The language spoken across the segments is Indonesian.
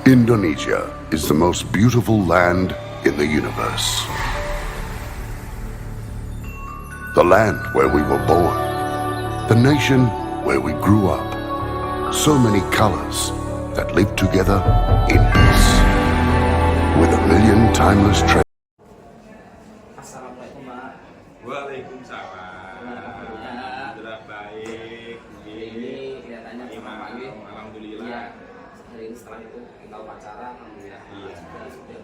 Indonesia is the most beautiful land in the universe. The land where we were born. The nation where we grew up. So many colors that live together in peace. With a million timeless traits. Assalamualaikum, Pak. Waalaikumsalam. Alhamdulillah baik. Ini kelihatannya Bapak ini. Alhamdulillah. Iya. Hari ini setelah itu kita upacara, alhamdulillah. Iya. Sudah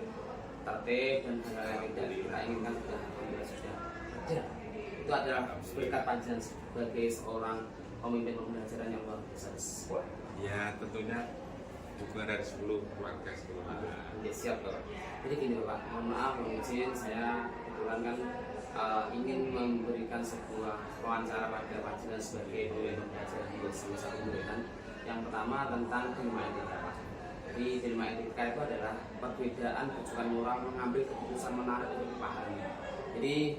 tertib dan hal-hal yang tidak kita inginkan sudah alhamdulillah sudah ada. Itu adalah berkat panjenengan sebagai seorang pemimpin pembelajaran yang luar biasa. Ya tentunya dukungan dari 10 keluarga sekolah. Ya, siap, Bapak. Jadi gini, Bapak, mohon maaf, mohon izin, saya kebetulan kan ingin memberikan sebuah wawancara pada panjenengan sebagai pemimpin pembelajaran di salah satu pemberitaan. Yang pertama tentang dilema etika, Pak. Jadi dilema etika itu adalah perbedaan tujuan moral mengambil keputusan menarik untuk dipahami. Jadi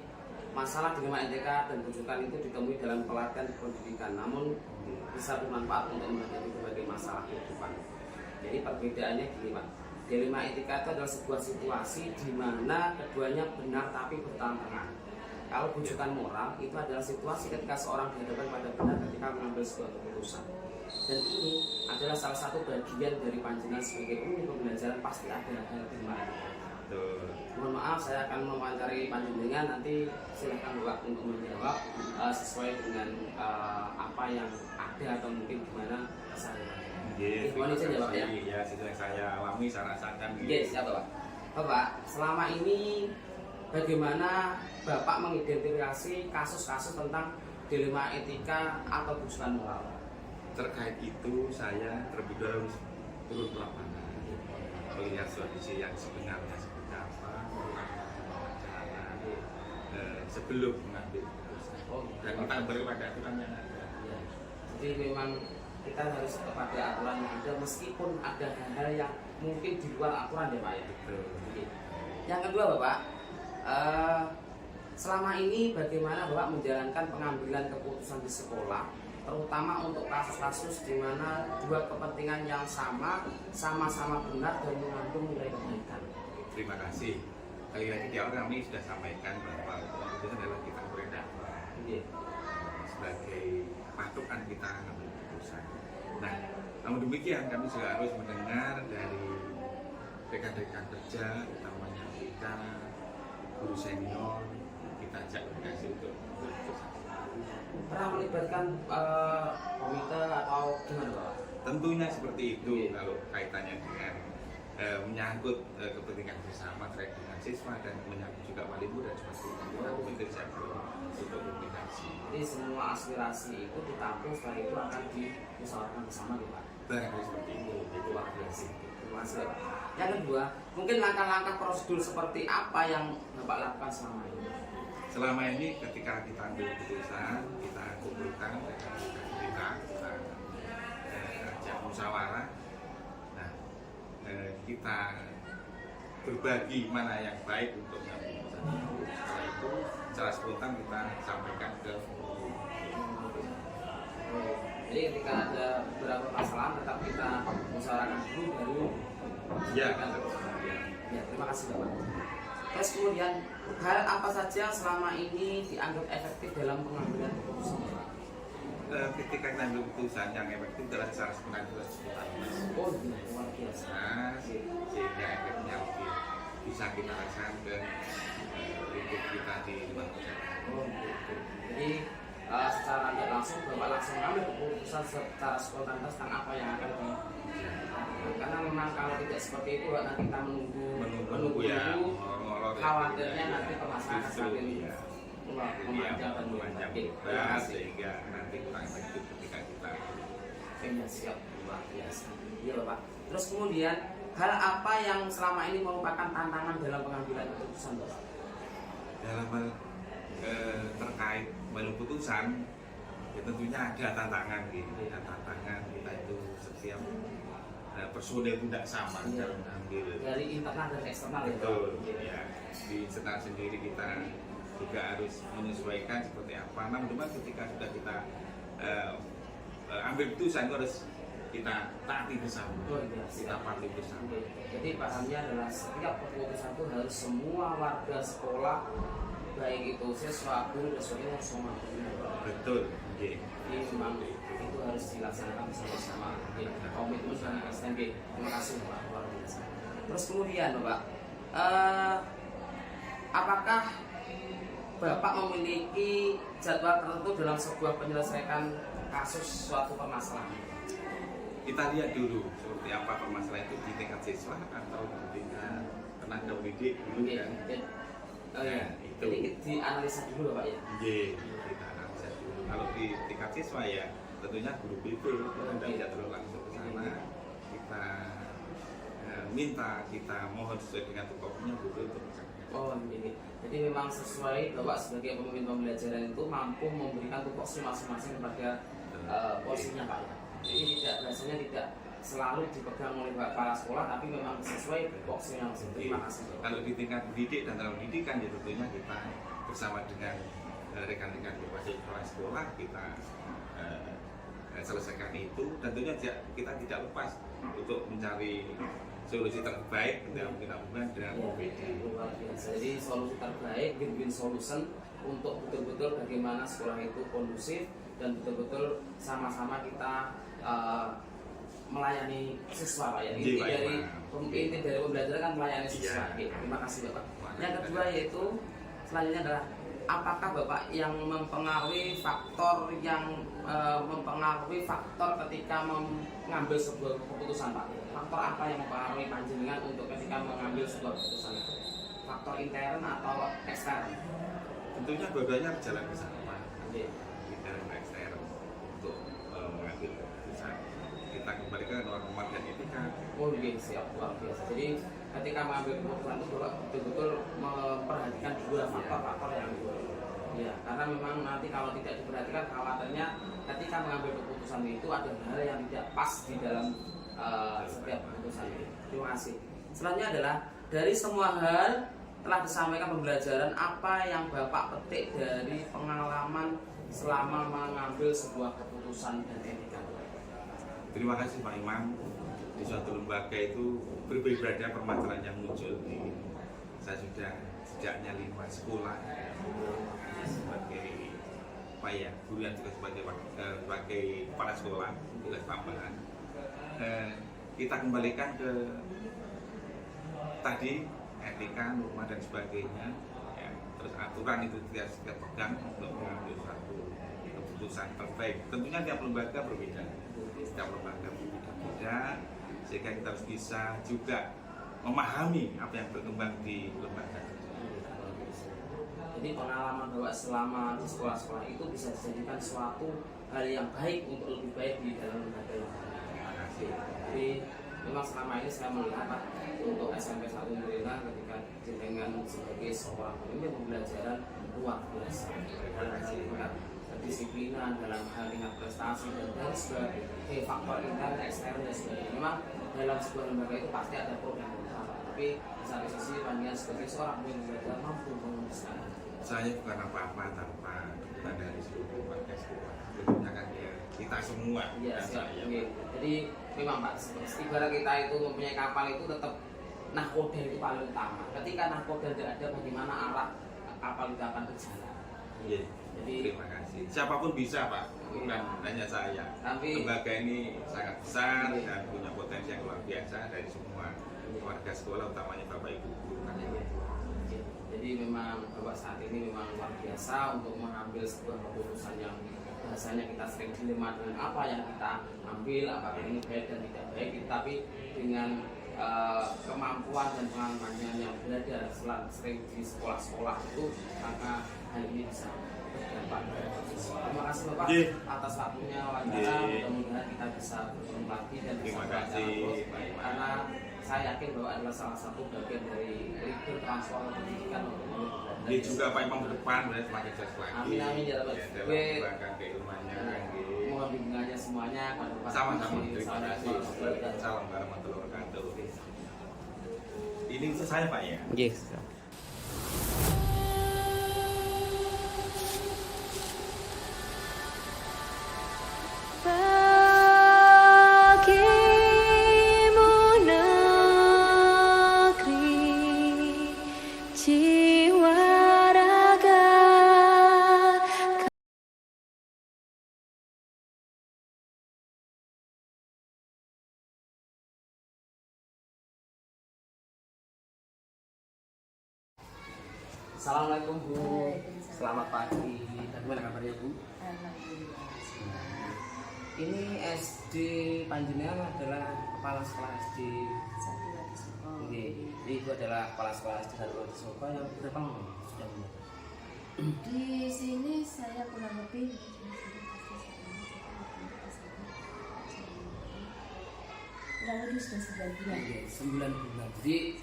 masalah dilema etika dan rujukan itu ditemui dalam pelatihan pendidikan, namun bisa bermanfaat untuk menghadapi berbagai masalah kehidupan. Jadi perbedaannya gini, Pak. Dilema etika itu adalah sebuah situasi di mana keduanya benar tapi bertentangan. Kalau rujukan moral itu adalah situasi ketika seorang dihadapkan pada benar ketika mengambil sebuah keputusan. Dan ini adalah salah satu bagian dari panjenengan sebagai pemimpin pembelajaran, pasti ada hal dilema etika. Mohon maaf, saya akan mewawancari panjenengan, nanti silahkan Bapak untuk menjawab sesuai dengan apa yang ada atau mungkin gimana kesehariannya. Mohon izin ya, Pak, ya. Ya, yang saya alami, saya rasakan. Siap, Bapak. Bapak, selama ini bagaimana Bapak mengidentifikasi kasus-kasus tentang dilema etika atau rujukan moral? Terkait itu saya terlebih dahulu turun ke lapangan, melihat kondisi yang sebenarnya seperti apa, sebelum mengambil keputusan. Dan kita kembali pada aturan yang ada. Ya. Jadi memang kita harus kepada aturan yang ada meskipun ada hal-hal yang mungkin di luar aturan ya, Pak, ya. Oke. Yang kedua, Bapak, selama ini bagaimana Bapak menjalankan pengambilan keputusan di sekolah, terutama untuk kasus-kasus di mana dua kepentingan yang sama-sama benar dan mengandung nilai kebaikan? Terima kasih. Kali lagi di awal kami sudah sampaikan bahwa itu adalah kita berdakwah sebagai patokan kita mengambil keputusan. Nah, namun demikian kami juga harus mendengar dari rekan-rekan kerja, utamanya kita, guru senior, kita ajak komunikasi untuk keputusan. Pernah melibatkan komite atau gimana, Pak? Tentunya seperti itu. Kalau kaitannya dengan menyangkut kepentingan bersama terkait dengan siswa dan menyangkut juga wali murid seperti itu, komite saya untuk komunikasi. Jadi semua aspirasi itu ditampung, setelah itu akan dimusyawarahkan bersama, Pak. Barangkali seperti itu. Itu luar biasa. Terima kasih, Pak. Yang kedua, mungkin langkah-langkah prosedur seperti apa yang Bapak lakukan selama ini? Selama ini ketika kita ambil keputusan, kita kumpulkan dengan kita ajak musyawarah. Nah, kita berbagi mana yang baik untuk mengambil keputusan. Setelah itu, secara spontan kita sampaikan ke Jadi ketika ada beberapa masalah, tetap kita musyawarahkan dulu baru ya. Ya, terima kasih, Bapak. Terus kemudian hal apa saja yang selama ini dianggap efektif dalam pengambilan keputusan? Ketika kita ambil keputusan yang efektif adalah secara spontan. Oh, luar biasa. Nah, sehingga efeknya lebih bisa kita rasakan ke lingkup kita di luar kerja. Oh, gitu. Jadi secara tidak langsung Bapak langsung ambil keputusan secara spontanitas tentang apa yang akan karena memang kalau tidak seperti itu nanti kita menunggu ya, khawatirnya nanti permasalahan semakin memanjang dan memanjang lebar sehingga nanti kurang efektif ketika kita siap, luar biasa. Iya, Bapak. Terus kemudian hal apa yang selama ini merupakan tantangan dalam pengambilan keputusan, Bapak? dalam hal terkait mengambil keputusan ya tentunya ada tantangan gitu. Ada tantangan kita itu setiap personil tidak sama dalam mengambil dari internal dan eksternal. Betul, ya. Di internal sendiri kita juga harus menyesuaikan seperti apa. Namun ketika sudah kita ambil keputusan itu harus kita taati bersama, Oh, iya, kita patuhi bersama. Oke. Jadi pahamnya adalah setiap keputusan itu harus semua warga sekolah, baik itu siswa, guru dan sebagainya harus mematuhi. Betul. Oke. Jadi memang itu harus dilaksanakan bersama-sama. Oke. Komitmen dan SNB. Terima kasih Pak, luar biasa. Terus kemudian Bapak, apakah Bapak memiliki jadwal tertentu dalam sebuah penyelesaian kasus suatu permasalahan? Kita lihat dulu seperti apa permasalahan itu di tingkat siswa atau di tingkat tenaga pendidik dulu Oke. kan. Ya. Itu. Jadi dianalisa dulu Bapak ya. Iya, kita analisa dulu. Kalau di tingkat siswa ya tentunya guru BP kita tidak bisa terus langsung ke sana. Kita minta, kita mohon sesuai dengan tupoksinya guru untuk bekerja. Oh ini. Jadi memang sesuai Bapak sebagai pemimpin pembelajaran itu mampu memberikan tupoksi masing-masing kepada porsinya Pak ya. Jadi biasanya tidak selalu dipegang oleh kepala sekolah, tapi memang sesuai tupoksi yang masing. Terima kasih Bapak. Kalau di tingkat pendidik dan dalam pendidikan ya tentunya kita bersama dengan rekan-rekan kepala sekolah kita selesaikan itu. Tentunya kita tidak lepas untuk mencari solusi terbaik dalam hubungan dengan OPD. Luar biasa. Jadi solusi terbaik, win-win solution untuk betul-betul bagaimana sekolah itu kondusif dan betul-betul sama-sama kita melayani siswa Pak ya. Inti dari pembelajaran kan melayani siswa. Oke, terima kasih Bapak. Yang kedua yaitu selanjutnya adalah apakah Bapak yang mempengaruhi faktor ketika mengambil sebuah keputusan Pak? Faktor apa yang mempengaruhi panjenengan untuk ketika mengambil sebuah keputusan? Faktor intern atau ekstern? Tentunya dua-duanya berjalan bersama. Oke. Intern dan ekstern untuk mengambil keputusan. Kita kembali ke norma dan etika. Oh iya, siap, luar biasa. Jadi ketika mengambil keputusan itu Bapak betul-betul memperhatikan dua faktor-faktor yang ya, karena memang nanti kalau tidak diperhatikan khawatirnya ketika mengambil keputusan itu ada hal yang tidak pas di dalam setiap keputusan itu. Terima kasih. Selanjutnya adalah dari semua hal telah disampaikan pembelajaran, apa yang Bapak petik dari pengalaman selama mengambil sebuah keputusan dan etika? Terima kasih Pak Imam. Di suatu lembaga itu berbeda permasalahan yang muncul. Saya sudah sejaknya 5 sekolah sebagai guru yang juga sebagai kepala sekolah, tugas tambahan. Kita kembalikan ke tadi etika, norma dan sebagainya. Ya, terus aturan itu kita pegang untuk mengambil suatu keputusan terbaik. Tentunya tiap lembaga berbeda. Setiap lembaga berbeda, sehingga kita harus bisa juga memahami apa yang berkembang di lembaga. Jadi pengalaman Bapak selama di sekolah-sekolah itu bisa dijadikan suatu hal yang baik untuk lebih baik di dalam lembaga yang Jadi memang selama ini saya melihat Pak, untuk SMP 1 Murina ketika jenengan sebagai seorang pemimpin pembelajaran luar biasa dalam hal tingkat kedisiplinan, dalam hal tingkat prestasi dan dari sebagai faktor intern, ekstern dan sebagainya. Memang dalam sebuah lembaga itu pasti ada pro dan kontra, tapi di satu sisi panjenengan sebagai seorang pemimpin pembelajaran mampu memutuskan. Saya bukan apa-apa tanpa dukungan dari seluruh warga sekolah. Tentunya kan ya kita semua. Iya, saya, okay. Jadi memang Pak, ibarat kita itu mempunyai kapal itu tetap nahkoda itu paling utama. Ketika nahkoda tidak ada, bagaimana arah kapal itu akan berjalan? Iya. Jadi terima kasih. Siapapun bisa Pak, bukan hanya saya. Tapi lembaga ini sangat besar dan punya potensi yang luar biasa dari semua warga sekolah, utamanya Bapak Ibu guru. Jadi memang Bapak saat ini memang luar biasa untuk mengambil sebuah keputusan yang bahasanya kita sering dilema dengan apa yang kita ambil, apakah ini baik dan tidak baik, tapi dengan kemampuan dan pengalamannya yang belajar sering di sekolah-sekolah itu, maka hal ini bisa berdampak. Terima kasih Bapak atas waktunya wawancara. Mudah-mudahan kita bisa bertemu lagi dan bisa berjalan terus, karena saya yakin bahwa adalah salah satu bagian dari leader transformasi pendidikan untuk dia juga Pak Imam ke depan semakin sukses lagi. Amin amin ya Bapak. Dalam keilmuannya. Mohon bimbingannya semuanya pada Bapak. Sama-sama. Terima kasih. Salam warahmatullahi wabarakatuh. Ini untuk saya Pak ya. Yes. Assalamualaikum Bu. Waalaikumsalam. Selamat pagi. Bagaimana kabarnya Bu? Alhamdulillah. Ini SD panjenengan adalah kepala sekolah SD. Satu lagi sekolah. Oke, Ibu adalah kepala sekolah SD Darul Soko yang berapa lama sudah menjabat? Di sini saya kurang lebih sudah 9 bulan. Oke, 9 bulan. Jadi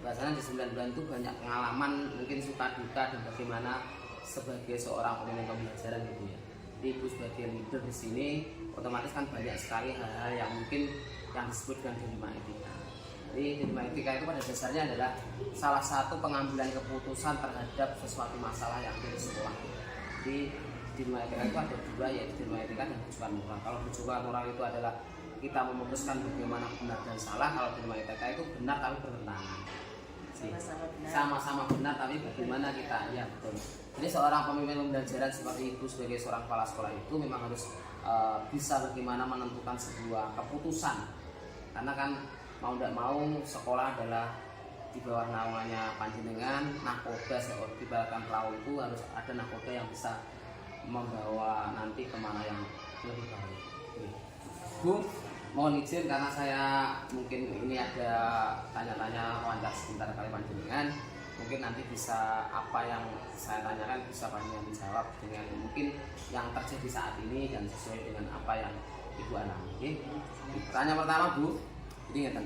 bahasanya di 9 bulan itu banyak pengalaman, mungkin suka duka dan bagaimana sebagai seorang pemimpin pembelajaran gitu ya. Jadi Ibu sebagai leader di sini otomatis kan banyak sekali hal-hal yang mungkin yang disebut dengan dilema etika. Jadi dilema etika itu pada dasarnya adalah salah satu pengambilan keputusan terhadap sesuatu masalah yang ada di sekolah. Jadi dilema etika itu ada dua, yaitu dilema etika dan kejujuran moral. Kalau kejujuran moral itu adalah kita memutuskan bagaimana benar dan salah. Kalau dilema etika itu benar tapi bertentangan. Sama-sama benar. Sama-sama benar tapi bagaimana kita, ya betul. Jadi seorang pemimpin pembelajaran seperti Ibu sebagai seorang kepala sekolah itu memang harus bisa bagaimana menentukan sebuah keputusan. Karena kan mau tidak mau sekolah adalah di bawah naungannya panjenengan, nakoda ibaratkan perahu itu harus ada nakoda yang bisa membawa nanti kemana yang lebih baik. Oke. Bu, mohon izin karena saya mungkin ini ada tanya-tanya wawancara sebentar kali panjenengan. Mungkin nanti bisa apa yang saya tanyakan bisa panjenengan dijawab dengan mungkin yang terjadi saat ini dan sesuai dengan apa yang Ibu alami. Oke. Pertanyaan pertama Bu, ini ingat,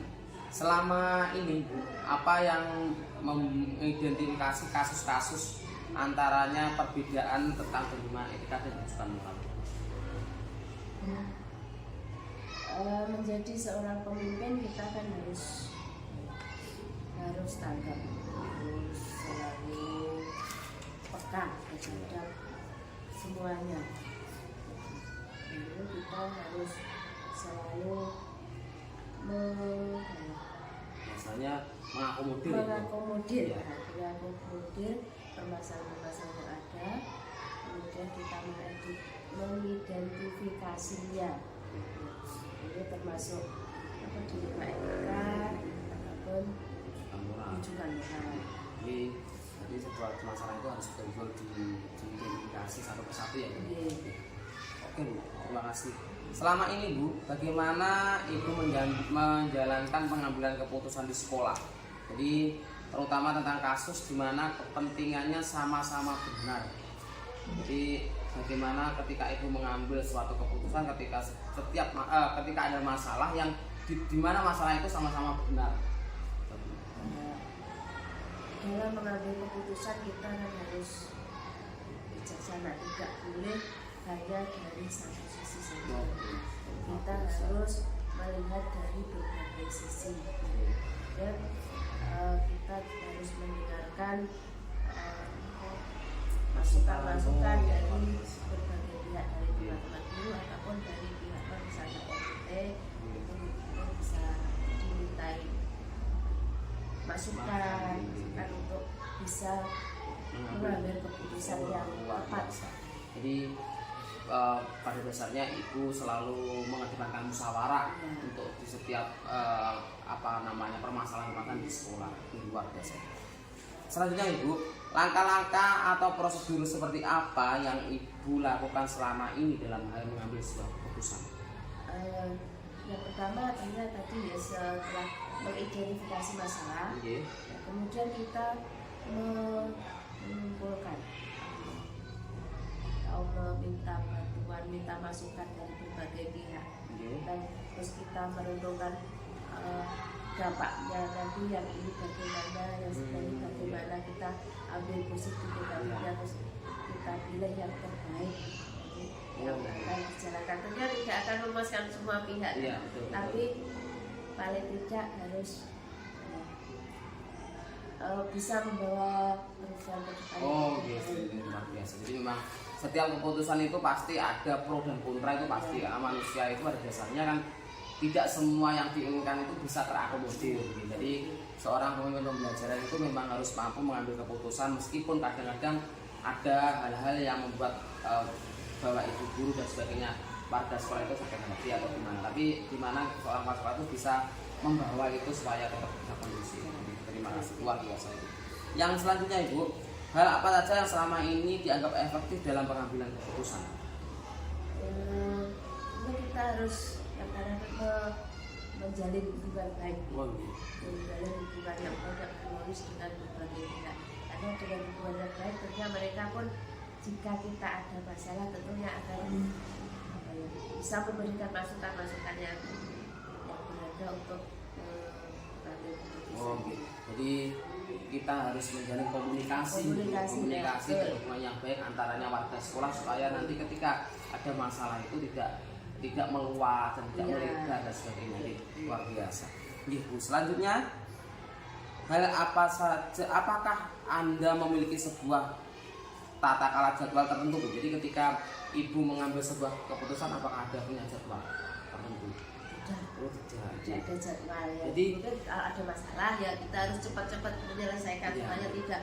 selama ini Bu, apa yang mengidentifikasi kasus-kasus antaranya perbedaan tentang bagaimana etika dan kejujuran moral? Menjadi seorang pemimpin kita kan harus tanggap, harus selalu peka terhadap semuanya. Jadi kita harus selalu Misalnya mengakomodir. mengakomodir Ya. permasalahan-permasalahan yang ada, kemudian kita mengidentifikasinya. Ini termasuk dilema etika ataupun kejujuran moral. Jadi sebuah masalah itu harus betul-betul diidentifikasi satu persatu ya. Iya. Oke Bu, terima kasih. Selama ini Bu, bagaimana Ibu menjalankan pengambilan keputusan di sekolah? Jadi terutama tentang kasus di mana kepentingannya sama-sama benar. Jadi bagaimana ketika Ibu mengambil suatu keputusan ketika ketika ada masalah yang di mana masalah itu sama-sama benar. Dalam mengambil keputusan kita harus bijaksana, tidak boleh hanya dari satu sisi saja. Kita harus melihat dari berbagai sisi. Dan kita harus mendengarkan masukan-masukan dari berbagai pihak, dari teman-teman guru ataupun dari pihak misalnya komite, itu bisa dimintai masukan untuk bisa mengambil keputusan yang tepat. Jadi pada dasarnya Ibu selalu mengedepankan musyawarah untuk di setiap permasalahan di sekolah. Itu luar biasa. Selanjutnya Ibu, langkah-langkah atau prosedur seperti apa yang Ibu lakukan selama ini dalam hal mengambil sebuah keputusan? Yang pertama tentunya tadi ya, setelah mengidentifikasi masalah, kemudian kita mengumpulkan atau meminta bantuan, minta masukan dari berbagai pihak, dan terus kita merenungkan dampaknya nanti yang ini bagaimana, yang sebenarnya bagaimana, kita ambil positif dan terus kita pilih yang terbaik yang akan dijalankan. Tentunya tidak akan memuaskan semua pihak, tapi paling tidak harus bisa membawa perubahan ke depan. Oh gitu, luar biasa. Jadi memang setiap keputusan itu pasti ada pro dan kontra, itu pasti ya. Manusia itu pada dasarnya kan tidak semua yang diinginkan itu bisa terakomodir. Jadi seorang pemimpin pembelajaran itu memang harus mampu mengambil keputusan meskipun kadang-kadang ada hal-hal yang membuat bahwa ibu guru dan sebagainya warga sekolah itu sakit hati atau gimana. Tapi dimana seorang kepala sekolah itu bisa membawa itu supaya tetap bisa kondusif. Terima kasih, luar biasa itu. Yang selanjutnya Ibu, hal apa saja yang selama ini dianggap efektif dalam pengambilan keputusan? Ini kita harus yang kadang menjalin hubungan baik, menjalin hubungan yang banyak harmonis dengan berbagai pihak. Karena dengan hubungan yang baik, tentunya mereka pun jika kita ada masalah tentunya akan bisa memberikan masukan-masukan yang berharga untuk mengambil keputusan. Jadi kita harus menjalin komunikasi dan hubungan yang baik antaranya warga sekolah supaya nanti ketika ada masalah itu tidak meluas dan tidak melebar dan sebagainya. Luar biasa. Bu, selanjutnya hal apa saja, apakah Anda memiliki sebuah tata kala jadwal tertentu? Jadi ketika Ibu mengambil sebuah keputusan, apakah ada punya jadwal tertentu? Tidak ada jadwal ya. Jadi mungkin kalau ada masalah ya kita harus cepat-cepat menyelesaikan supaya tidak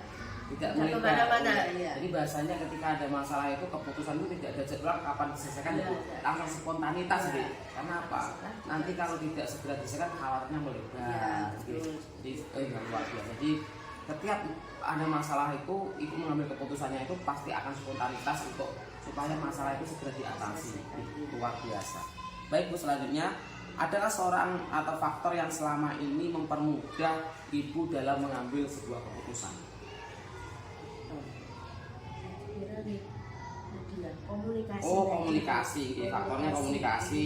kemana-mana. Jadi bahasanya ketika ada masalah itu keputusan itu tidak ada jadwal kapan diselesaikan, langsung spontanitas gitu. Karena apa? Nanti kalau tidak segera diselesaikan khawatirnya melebar. Jadi luar biasa. Jadi setiap ada masalah itu Ibu mengambil keputusannya itu pasti akan spontanitas untuk supaya masalah itu segera diatasi. Luar biasa. Baik Bu, selanjutnya adalah seorang atau faktor yang selama ini mempermudah Ibu dalam mengambil sebuah keputusan. Komunikasi. Komunikasi. Faktornya komunikasi.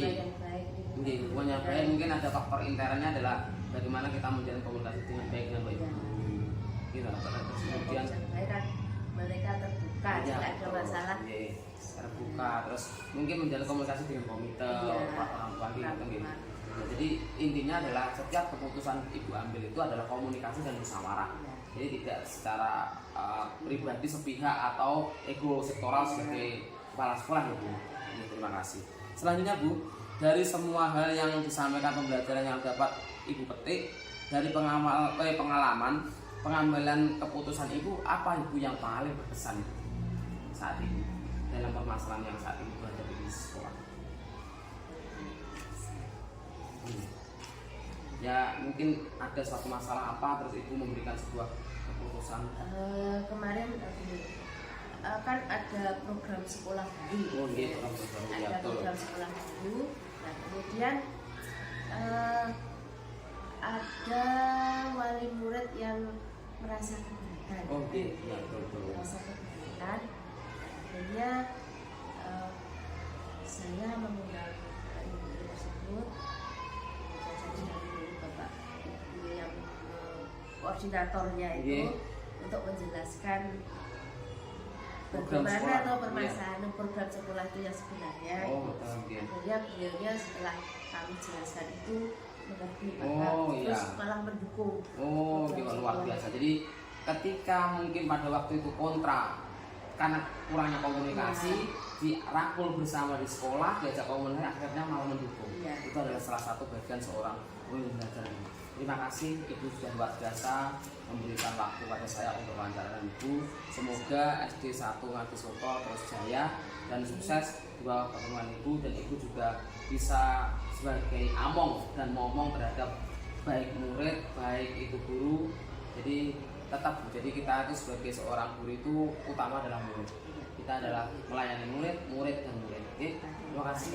Hubungan yang baik. Mungkin ada faktor internnya adalah bagaimana kita menjalin komunikasi dengan baik dengan baik. Kemudian mereka terbuka jika ada masalah. Terbuka, terus mungkin menjalin komunikasi dengan komite, orang tua gitu. Jadi intinya adalah setiap keputusan Ibu ambil itu adalah komunikasi dan musyawarah. Jadi tidak secara pribadi sepihak atau ego sektoral sebagai kepala sekolah ya Bu. Terima kasih. Selanjutnya Bu, dari semua hal yang disampaikan pembelajaran yang dapat Ibu petik dari pengalaman pengambilan keputusan Ibu, apa Ibu yang paling berkesan saat ini dalam permasalahan yang saat ini berada di sekolah? Ya mungkin ada suatu masalah apa terus Ibu memberikan sebuah keputusan. Kemarin kan ada program sekolah baru. Ada program sekolah baru. Nah kemudian ada wali murid yang merasa keberatan. Merasa keberatan. Akhirnya saya mengundang ibu tersebut. Yang koordinatornya itu untuk menjelaskan bagaimana atau permasalahan program sekolah itu yang sebenarnya. Akhirnya beliaunya setelah kami jelaskan itu mengerti terus malah mendukung. Luar biasa. Jadi ketika mungkin pada waktu itu kontra karena kurangnya komunikasi, dirangkul bersama di sekolah, diajak komunikasi, akhirnya malah mendukung. Itu adalah salah satu bagian seorang pembelajar ini. Terima kasih Ibu sudah luar biasa memberikan waktu pada saya untuk wawancara Ibu. Semoga SD 1 Ngati Soto terus jaya dan sukses di bawah pertemuan Ibu, dan Ibu juga bisa sebagai among dan momong terhadap baik murid, baik itu guru. Jadi tetap, jadi kita itu sebagai seorang guru itu utama adalah murid. Kita adalah melayani murid dan murid. Terima kasih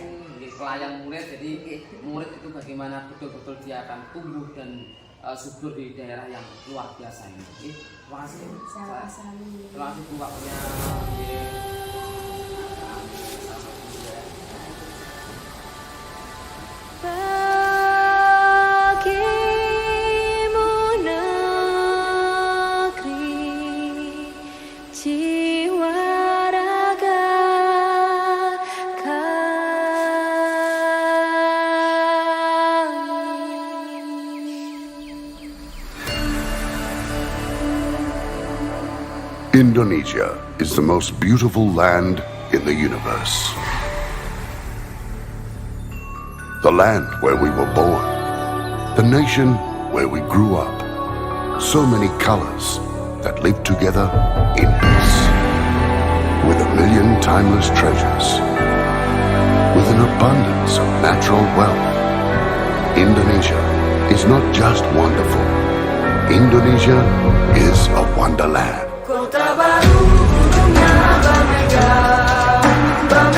pelayan murid. Jadi murid itu bagaimana betul-betul dia akan tumbuh dan subur di daerah yang luar biasa ini. Terima kasih. Terima kasih Bu waktunya. Indonesia is the most beautiful land in the universe. The land where we were born. The nation where we grew up. So many colors that live together in peace. With a million timeless treasures. With an abundance of natural wealth. Indonesia is not just wonderful. Indonesia is a wonderland. kota baru.